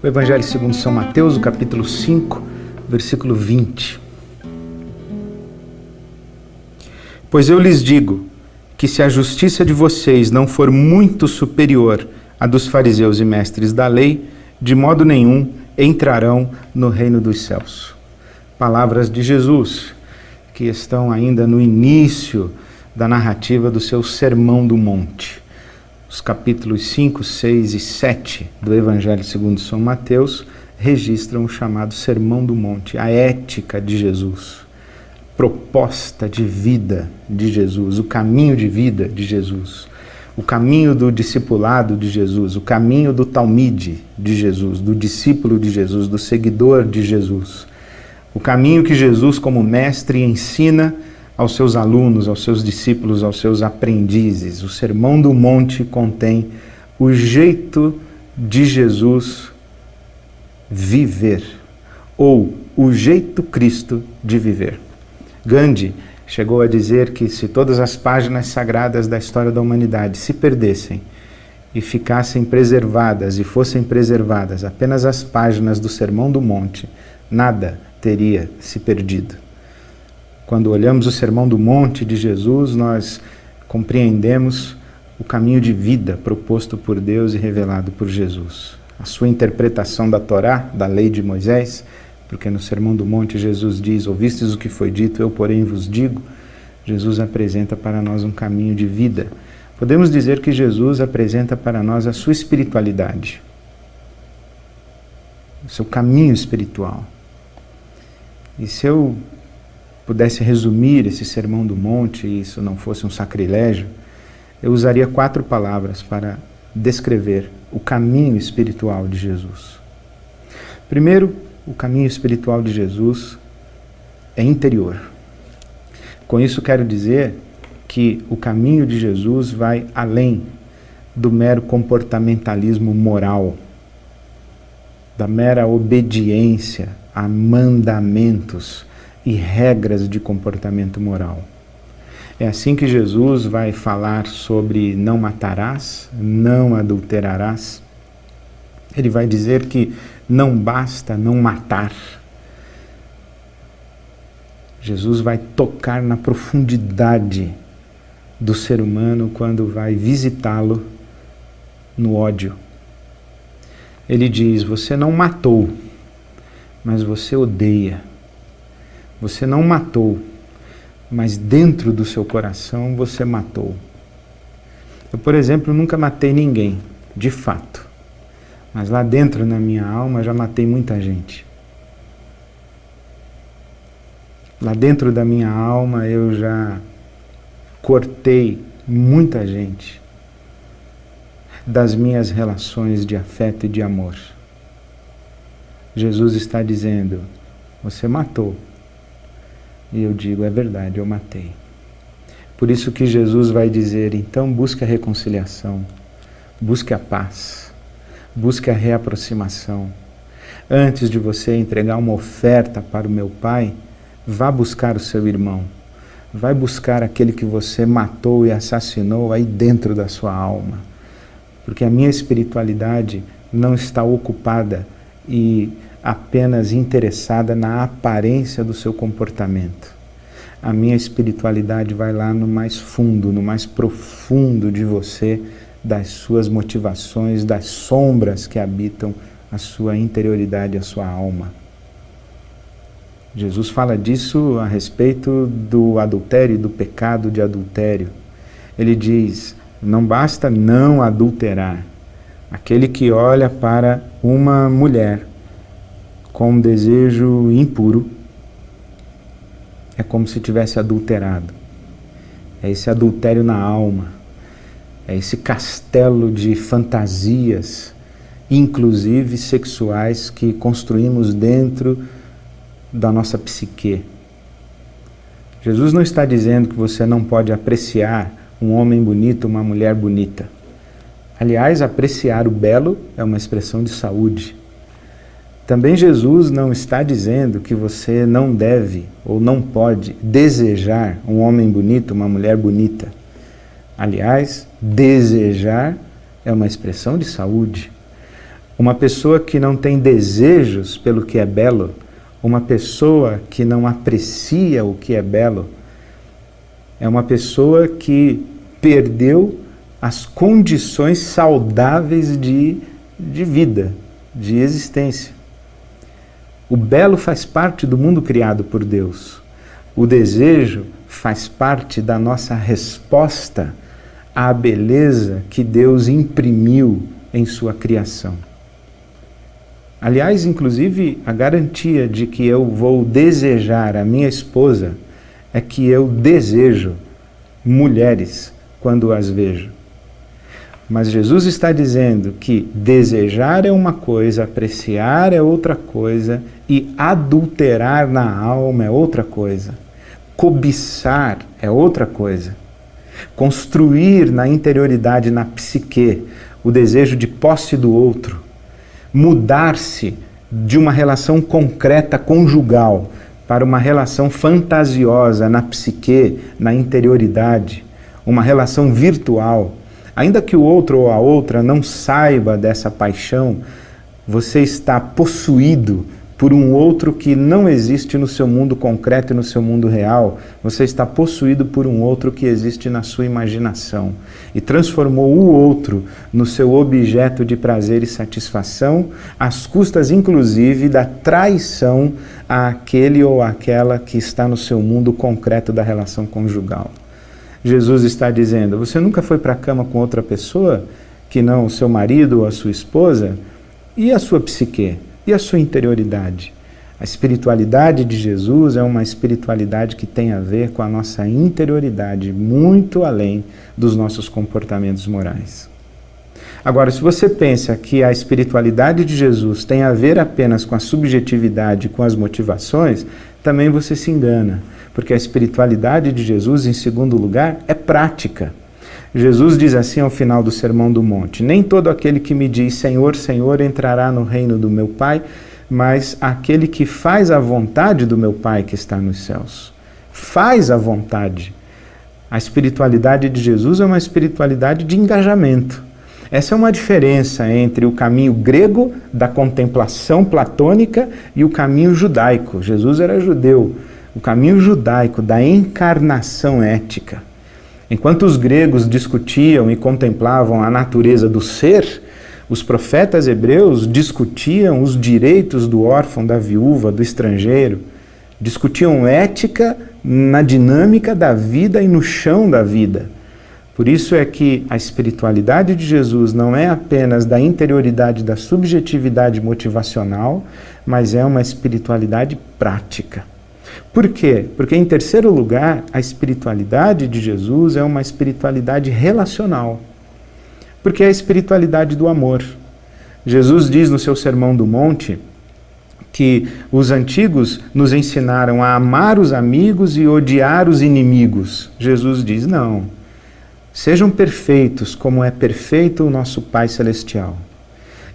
O Evangelho segundo São Mateus, o capítulo 5, versículo 20. Pois eu lhes digo que se a justiça de vocês não for muito superior à dos fariseus e mestres da lei, de modo nenhum entrarão no reino dos céus. Palavras de Jesus, que estão ainda no início da narrativa do seu Sermão do Monte. Os capítulos 5, 6 e 7 do Evangelho segundo São Mateus registram o chamado Sermão do Monte, a ética de Jesus, proposta de vida de Jesus, o caminho de vida de Jesus, o caminho do discipulado de Jesus, o caminho do talmide de Jesus, do discípulo de Jesus, do seguidor de Jesus, o caminho que Jesus, como mestre, ensina aos seus alunos, aos seus discípulos, aos seus aprendizes. O Sermão do Monte contém o jeito de Jesus viver, ou o jeito Cristo de viver. Gandhi chegou a dizer que se todas as páginas sagradas da história da humanidade se perdessem e ficassem preservadas e fossem preservadas apenas as páginas do Sermão do Monte, nada teria se perdido. Quando olhamos o Sermão do Monte de Jesus, nós compreendemos o caminho de vida proposto por Deus e revelado por Jesus. A sua interpretação da Torá, da lei de Moisés, porque no Sermão do Monte Jesus diz: ouvistes o que foi dito, eu porém vos digo. Jesus apresenta para nós um caminho de vida. Podemos dizer que Jesus apresenta para nós a sua espiritualidade, o seu caminho espiritual. E se eu pudesse resumir esse Sermão do Monte, e isso não fosse um sacrilégio, eu usaria 4 palavras para descrever o caminho espiritual de Jesus. Primeiro, o caminho espiritual de Jesus é interior. Com isso quero dizer que o caminho de Jesus vai além do mero comportamentalismo moral, da mera obediência a mandamentos e regras de comportamento moral. É assim que Jesus vai falar sobre não matarás, não adulterarás. Ele vai dizer que não basta não matar. Jesus vai tocar na profundidade do ser humano quando vai visitá-lo no ódio. Ele diz: você não matou, mas você odeia. Você não matou, mas dentro do seu coração você matou. Eu, por exemplo, nunca matei ninguém, de fato. Mas lá dentro, na minha alma, já matei muita gente. Lá dentro da minha alma, eu já cortei muita gente das minhas relações de afeto e de amor. Jesus está dizendo: você matou. E eu digo: é verdade, eu matei. Por isso que Jesus vai dizer: então busque a reconciliação, busque a paz, busque a reaproximação. Antes de você entregar uma oferta para o meu Pai, vá buscar o seu irmão. Vai buscar aquele que você matou e assassinou aí dentro da sua alma. Porque a minha espiritualidade não está ocupada e apenas interessada na aparência do seu comportamento. A minha espiritualidade vai lá no mais fundo, no mais profundo de você, das suas motivações, das sombras que habitam a sua interioridade, a sua alma. Jesus fala disso a respeito do adultério e do pecado de adultério. Ele diz: não basta não adulterar. Aquele que olha para uma mulher com um desejo impuro é como se tivesse adulterado. É esse adultério na alma. É esse castelo de fantasias, inclusive sexuais, que construímos dentro da nossa psique. Jesus não está dizendo que você não pode apreciar um homem bonito, uma mulher bonita. Aliás, apreciar o belo é uma expressão de saúde. Também Jesus não está dizendo que você não deve ou não pode desejar um homem bonito, uma mulher bonita. Aliás, desejar é uma expressão de saúde. Uma pessoa que não tem desejos pelo que é belo, uma pessoa que não aprecia o que é belo, é uma pessoa que perdeu as condições saudáveis de vida, de existência. O belo faz parte do mundo criado por Deus. O desejo faz parte da nossa resposta à beleza que Deus imprimiu em sua criação. Aliás, inclusive, a garantia de que eu vou desejar a minha esposa é que eu desejo mulheres quando as vejo. Mas Jesus está dizendo que desejar é uma coisa, apreciar é outra coisa e adulterar na alma é outra coisa. Cobiçar é outra coisa. Construir na interioridade, na psique, o desejo de posse do outro. Mudar-se de uma relação concreta conjugal para uma relação fantasiosa na psique, na interioridade, uma relação virtual. Ainda que o outro ou a outra não saiba dessa paixão, você está possuído por um outro que não existe no seu mundo concreto e no seu mundo real. Você está possuído por um outro que existe na sua imaginação e transformou o outro no seu objeto de prazer e satisfação, às custas inclusive da traição àquele ou àquela que está no seu mundo concreto da relação conjugal. Jesus está dizendo, você nunca foi para a cama com outra pessoa que não o seu marido ou a sua esposa? E a sua psique? E a sua interioridade? A espiritualidade de Jesus é uma espiritualidade que tem a ver com a nossa interioridade, muito além dos nossos comportamentos morais. Agora, se você pensa que a espiritualidade de Jesus tem a ver apenas com a subjetividade, com as motivações, também você se engana, porque a espiritualidade de Jesus, em segundo lugar, é prática. Jesus diz assim ao final do Sermão do Monte, nem todo aquele que me diz Senhor, Senhor entrará no reino do meu Pai, mas aquele que faz a vontade do meu Pai que está nos céus. Faz a vontade. A espiritualidade de Jesus é uma espiritualidade de engajamento. Essa é uma diferença entre o caminho grego da contemplação platônica e o caminho judaico. Jesus era judeu. O caminho judaico da encarnação ética. Enquanto os gregos discutiam e contemplavam a natureza do ser, os profetas hebreus discutiam os direitos do órfão, da viúva, do estrangeiro, discutiam ética na dinâmica da vida e no chão da vida. Por isso é que a espiritualidade de Jesus não é apenas da interioridade da subjetividade motivacional, mas é uma espiritualidade prática. Por quê? Porque, em terceiro lugar, a espiritualidade de Jesus é uma espiritualidade relacional. Porque é a espiritualidade do amor. Jesus diz no seu Sermão do Monte que os antigos nos ensinaram a amar os amigos e odiar os inimigos. Jesus diz, não. Sejam perfeitos como é perfeito o nosso Pai Celestial.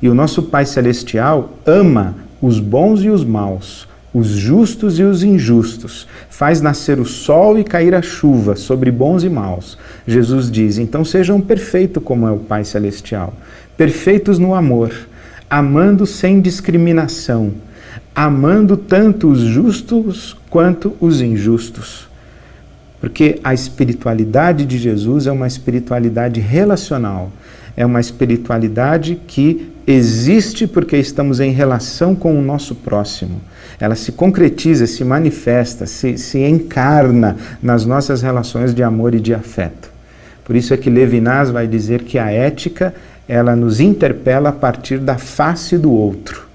E o nosso Pai Celestial ama os bons e os maus, os justos e os injustos, faz nascer o sol e cair a chuva sobre bons e maus. Jesus diz, então sejam perfeitos como é o Pai Celestial, perfeitos no amor, amando sem discriminação, amando tanto os justos quanto os injustos. Porque a espiritualidade de Jesus é uma espiritualidade relacional, é uma espiritualidade que existe porque estamos em relação com o nosso próximo. Ela se concretiza, se manifesta, se encarna nas nossas relações de amor e de afeto. Por isso é que Levinas vai dizer que a ética, ela nos interpela a partir da face do outro.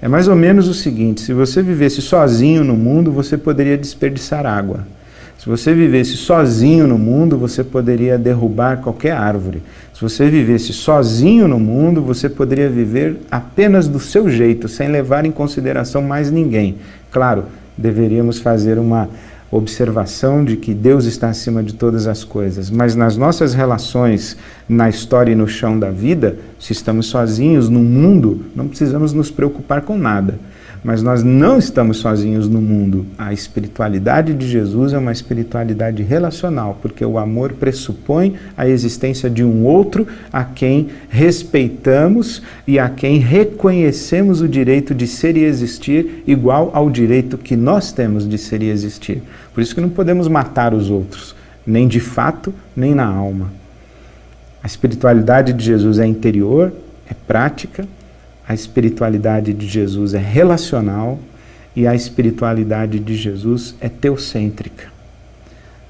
É mais ou menos o seguinte, se você vivesse sozinho no mundo, você poderia desperdiçar água. Se você vivesse sozinho no mundo, você poderia derrubar qualquer árvore. Se você vivesse sozinho no mundo, você poderia viver apenas do seu jeito, sem levar em consideração mais ninguém. Claro, deveríamos fazer uma observação de que Deus está acima de todas as coisas, mas nas nossas relações, na história e no chão da vida, se estamos sozinhos no mundo, não precisamos nos preocupar com nada. mas nós não estamos sozinhos no mundo. A espiritualidade de Jesus é uma espiritualidade relacional, porque o amor pressupõe a existência de um outro a quem respeitamos e a quem reconhecemos o direito de ser e existir igual ao direito que nós temos de ser e existir. Por isso que não podemos matar os outros, nem de fato, nem na alma. A espiritualidade de Jesus é interior, é prática. A espiritualidade de Jesus é relacional e a espiritualidade de Jesus é teocêntrica.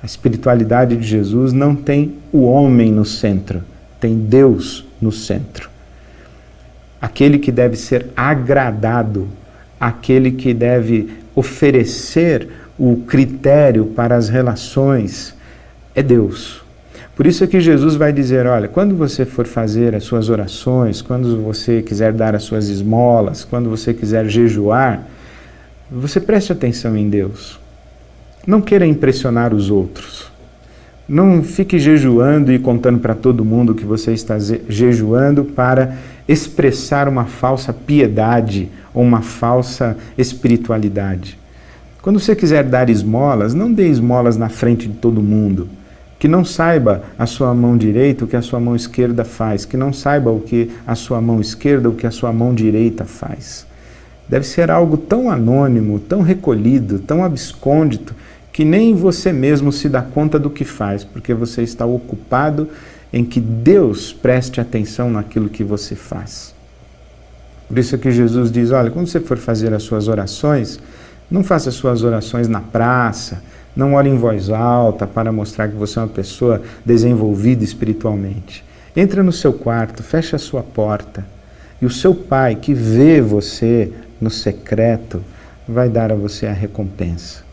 A espiritualidade de Jesus não tem o homem no centro, tem Deus no centro. Aquele que deve ser agradado, aquele que deve oferecer o critério para as relações é Deus. Por isso é que Jesus vai dizer, olha, quando você for fazer as suas orações, quando você quiser dar as suas esmolas, quando você quiser jejuar, você preste atenção em Deus. Não queira impressionar os outros. Não fique jejuando e contando para todo mundo que você está jejuando para expressar uma falsa piedade ou uma falsa espiritualidade. Quando você quiser dar esmolas, não dê esmolas na frente de todo mundo. Que não saiba a sua mão direita o que a sua mão esquerda faz, que não saiba o que a sua mão esquerda o que a sua mão direita faz. Deve ser algo tão anônimo, tão recolhido, tão abscôndito, que nem você mesmo se dá conta do que faz, porque você está ocupado em que Deus preste atenção naquilo que você faz. Por isso é que Jesus diz, olha, quando você for fazer as suas orações, não faça as suas orações na praça, não ore em voz alta para mostrar que você é uma pessoa desenvolvida espiritualmente. Entra no seu quarto, fecha a sua porta e o seu Pai, que vê você no secreto, vai dar a você a recompensa.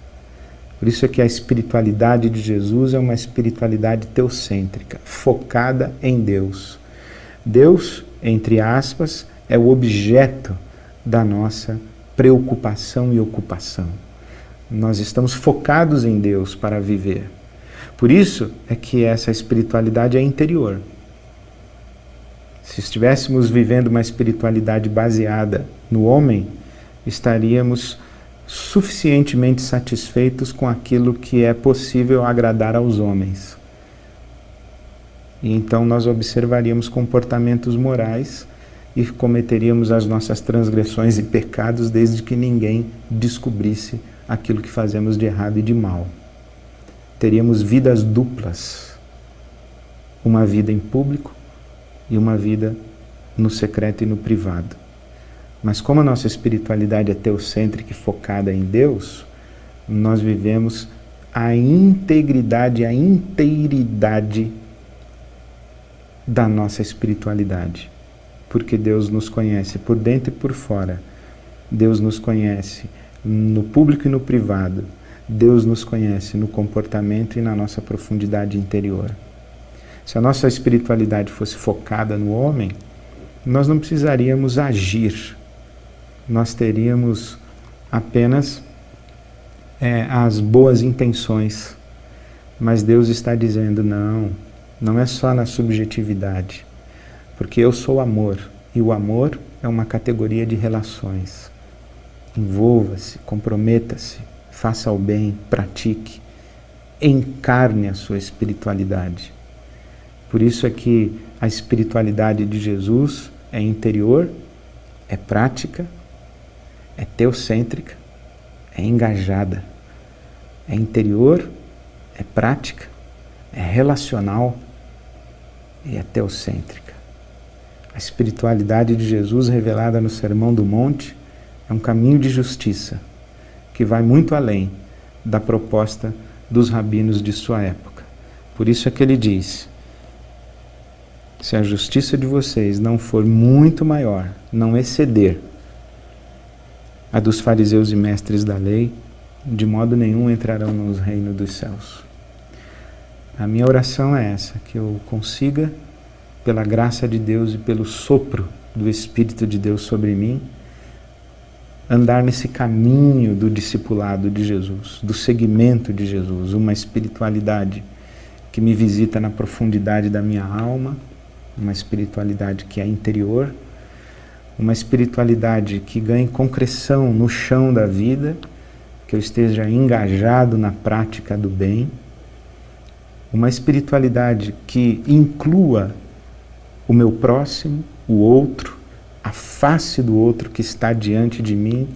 Por isso é que a espiritualidade de Jesus é uma espiritualidade teocêntrica, focada em Deus. Deus, entre aspas, é o objeto da nossa preocupação e ocupação. Nós estamos focados em Deus para viver. Por isso é que essa espiritualidade é interior. Se estivéssemos vivendo uma espiritualidade baseada no homem, estaríamos suficientemente satisfeitos com aquilo que é possível agradar aos homens. E então nós observaríamos comportamentos morais e cometeríamos as nossas transgressões e pecados desde que ninguém descobrisse aquilo que fazemos de errado e de mal. Teríamos vidas duplas, uma vida em público e uma vida no secreto e no privado. Mas como a nossa espiritualidade é teocêntrica e focada em Deus, nós vivemos a integridade, a inteiridade da nossa espiritualidade. Porque Deus nos conhece por dentro e por fora. Deus nos conhece no público e no privado. Deus nos conhece no comportamento e na nossa profundidade interior. Se a nossa espiritualidade fosse focada no homem, nós não precisaríamos agir. Nós teríamos apenas as boas intenções. Mas Deus está dizendo, não é só na subjetividade. Porque eu sou amor, e o amor é uma categoria de relações. Envolva-se, comprometa-se, faça o bem, pratique, encarne a sua espiritualidade. Por isso é que a espiritualidade de Jesus é interior, é prática, é teocêntrica, é engajada. É interior, é prática, é relacional e é teocêntrica. A espiritualidade de Jesus revelada no Sermão do Monte é um caminho de justiça que vai muito além da proposta dos rabinos de sua época. Por isso é que ele diz, se a justiça de vocês não for muito maior, não exceder a dos fariseus e mestres da lei, de modo nenhum entrarão no reino dos céus. A minha oração é essa, que eu consiga, pela graça de Deus e pelo sopro do Espírito de Deus sobre mim, andar nesse caminho do discipulado de Jesus, do seguimento de Jesus, uma espiritualidade que me visita na profundidade da minha alma, uma espiritualidade que é interior, uma espiritualidade que ganhe concreção no chão da vida, que eu esteja engajado na prática do bem, uma espiritualidade que inclua o meu próximo, o outro, a face do outro que está diante de mim